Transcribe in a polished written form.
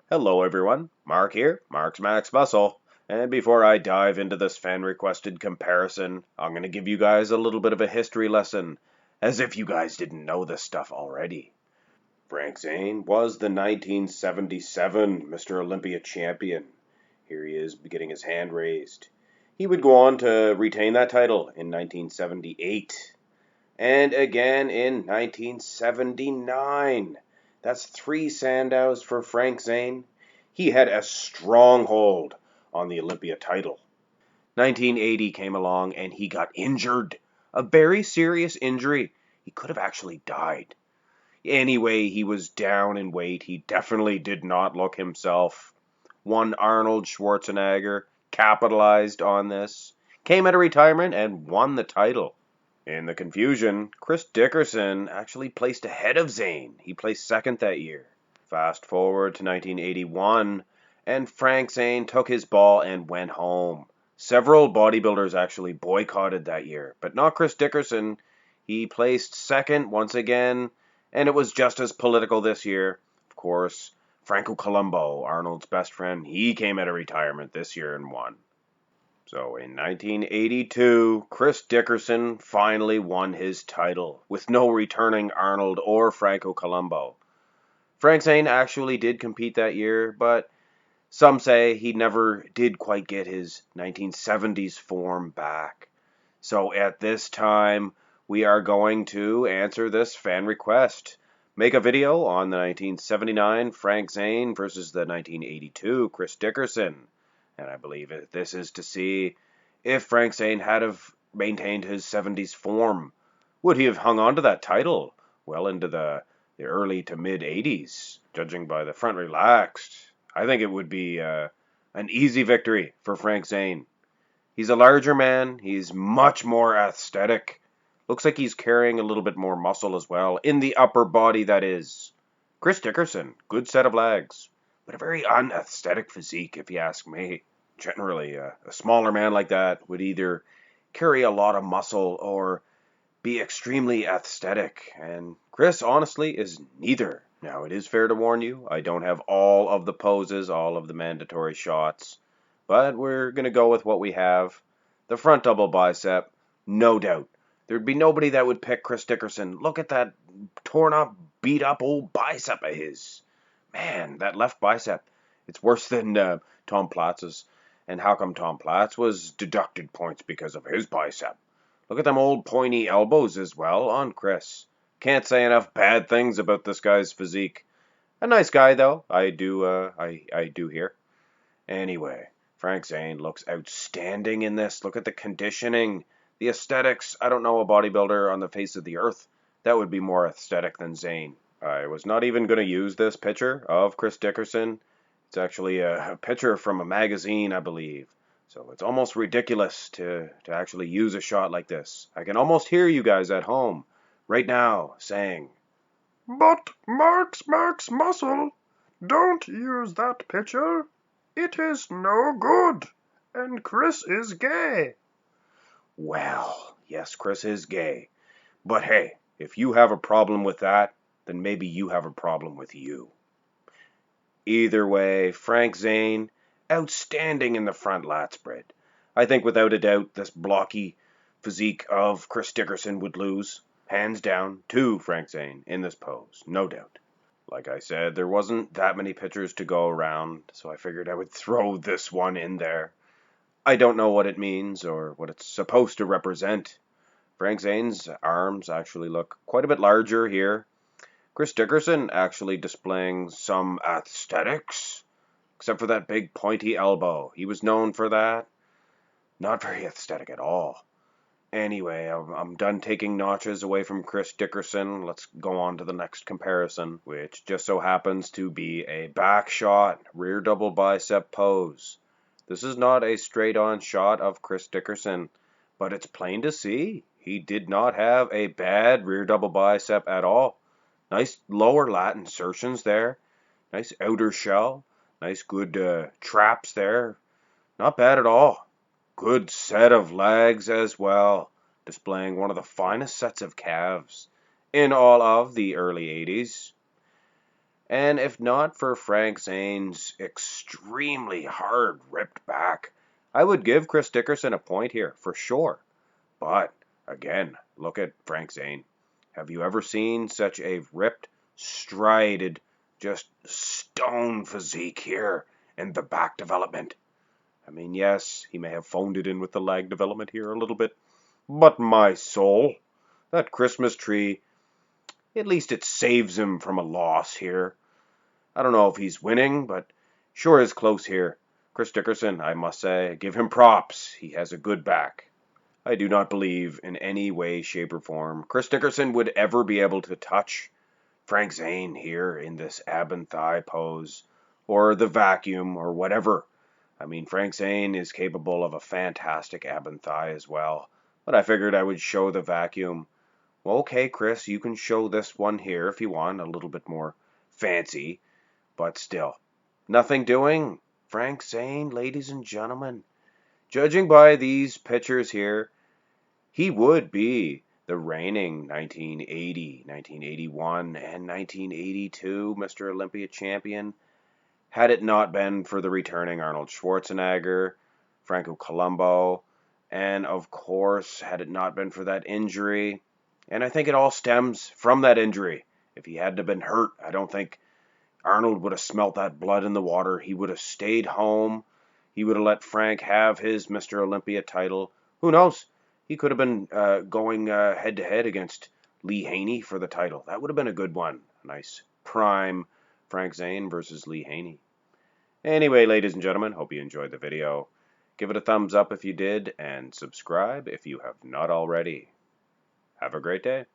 Hello everyone, Mark here, Mark's Max Muscle, and before I dive into this fan-requested comparison, I'm going to give you guys a little bit of a history lesson, as if you guys didn't know this stuff already. Frank Zane was the 1977 Mr. Olympia champion. Here he is getting his hand raised. He would go on to retain that title in 1978, and again in 1979. That's 3 Sandows for Frank Zane. He had a stronghold on the Olympia title. 1980 came along and he got injured. A very serious injury. He could have actually died. Anyway, he was down in weight. He definitely did not look himself. One Arnold Schwarzenegger capitalized on this, came out of retirement and won the title. In the confusion, Chris Dickerson actually placed ahead of Zane. He placed second that year. Fast forward to 1981, and Frank Zane took his ball and went home. Several bodybuilders actually boycotted that year, but not Chris Dickerson. He placed second once again, and it was just as political this year. Of course, Franco Columbu, Arnold's best friend, he came out of retirement this year and won. So in 1982, Chris Dickerson finally won his title, with no returning Arnold or Franco Columbu. Frank Zane actually did compete that year, but some say he never did quite get his 1970s form back. So at this time, we are going to answer this fan request. Make a video on the 1979 Frank Zane versus the 1982 Chris Dickerson. And I believe this is to see if Frank Zane had have maintained his 70s form. Would he have hung on to that title well into the early to mid 80s, judging by the front relaxed? I think it would be an easy victory for Frank Zane. He's a larger man. He's much more aesthetic. Looks like he's carrying a little bit more muscle as well, in the upper body, that is. Chris Dickerson, good set of legs, but a very unaesthetic physique, if you ask me. Generally, a smaller man like that would either carry a lot of muscle or be extremely aesthetic, and Chris, honestly, is neither. Now, it is fair to warn you, I don't have all of the poses, all of the mandatory shots, but we're going to go with what we have. The front double bicep, no doubt. There'd be nobody that would pick Chris Dickerson. Look at that torn up, beat up old bicep of his. Man, that left bicep, it's worse than Tom Platz's. And how come Tom Platz was deducted points because of his bicep? Look at them old pointy elbows as well on Chris. Can't say enough bad things about this guy's physique. A nice guy though, I do hear. Anyway, Frank Zane looks outstanding in this. Look at the conditioning, the aesthetics. I don't know a bodybuilder on the face of the earth that would be more aesthetic than Zane. I was not even going to use this picture of Chris Dickerson. It's actually a picture from a magazine, I believe. So it's almost ridiculous to actually use a shot like this. I can almost hear you guys at home right now saying, "But Max Muscle, don't use that picture. It is no good, and Chris is gay." well, yes, Chris is gay. But hey, if you have a problem with that, then maybe you have a problem with you. Either way, Frank Zane, outstanding in the front lat spread. I think without a doubt this blocky physique of Chris Dickerson would lose, hands down, to Frank Zane in this pose, no doubt. Like I said, there wasn't that many pictures to go around, so I figured I would throw this one in there. I don't know what it means or what it's supposed to represent. Frank Zane's arms actually look quite a bit larger here. Chris Dickerson actually displaying some aesthetics, except for that big pointy elbow. He was known for that. Not very aesthetic at all. Anyway, I'm done taking notches away from Chris Dickerson. Let's go on to the next comparison, which just so happens to be a back shot, rear double bicep pose. This is not a straight-on shot of Chris Dickerson, but it's plain to see he did not have a bad rear double bicep at all. Nice lower lat insertions there. Nice outer shell. Nice good traps there. Not bad at all. Good set of legs as well. Displaying one of the finest sets of calves in all of the early 80s. And if not for Frank Zane's extremely hard ripped back, I would give Chris Dickerson a point here, for sure. But, again, look at Frank Zane. Have you ever seen such a ripped, strided, just stone physique here in the back development? I mean, yes, he may have phoned it in with the leg development here a little bit, but my soul, that Christmas tree, at least it saves him from a loss here. I don't know if he's winning, but sure is close here. Chris Dickerson, I must say, give him props. He has a good back. I do not believe in any way, shape, or form Chris Dickerson would ever be able to touch Frank Zane here in this ab and thigh pose, or the vacuum, or whatever. I mean, Frank Zane is capable of a fantastic ab and thigh as well, but I figured I would show the vacuum. Well, okay, Chris, you can show this one here if you want, a little bit more fancy, but still, nothing doing. Frank Zane, ladies and gentlemen, judging by these pictures here, he would be the reigning 1980, 1981, and 1982 Mr. Olympia champion had it not been for the returning Arnold Schwarzenegger, Franco Columbu, and of course, had it not been for that injury. And I think it all stems from that injury. If he hadn't have been hurt, I don't think Arnold would have smelt that blood in the water. He would have stayed home. He would have let Frank have his Mr. Olympia title. Who knows? He could have been going head to head against Lee Haney for the title. That would have been a good one. A nice prime Frank Zane versus Lee Haney. Anyway, ladies and gentlemen, hope you enjoyed the video. Give it a thumbs up if you did, and subscribe if you have not already. Have a great day.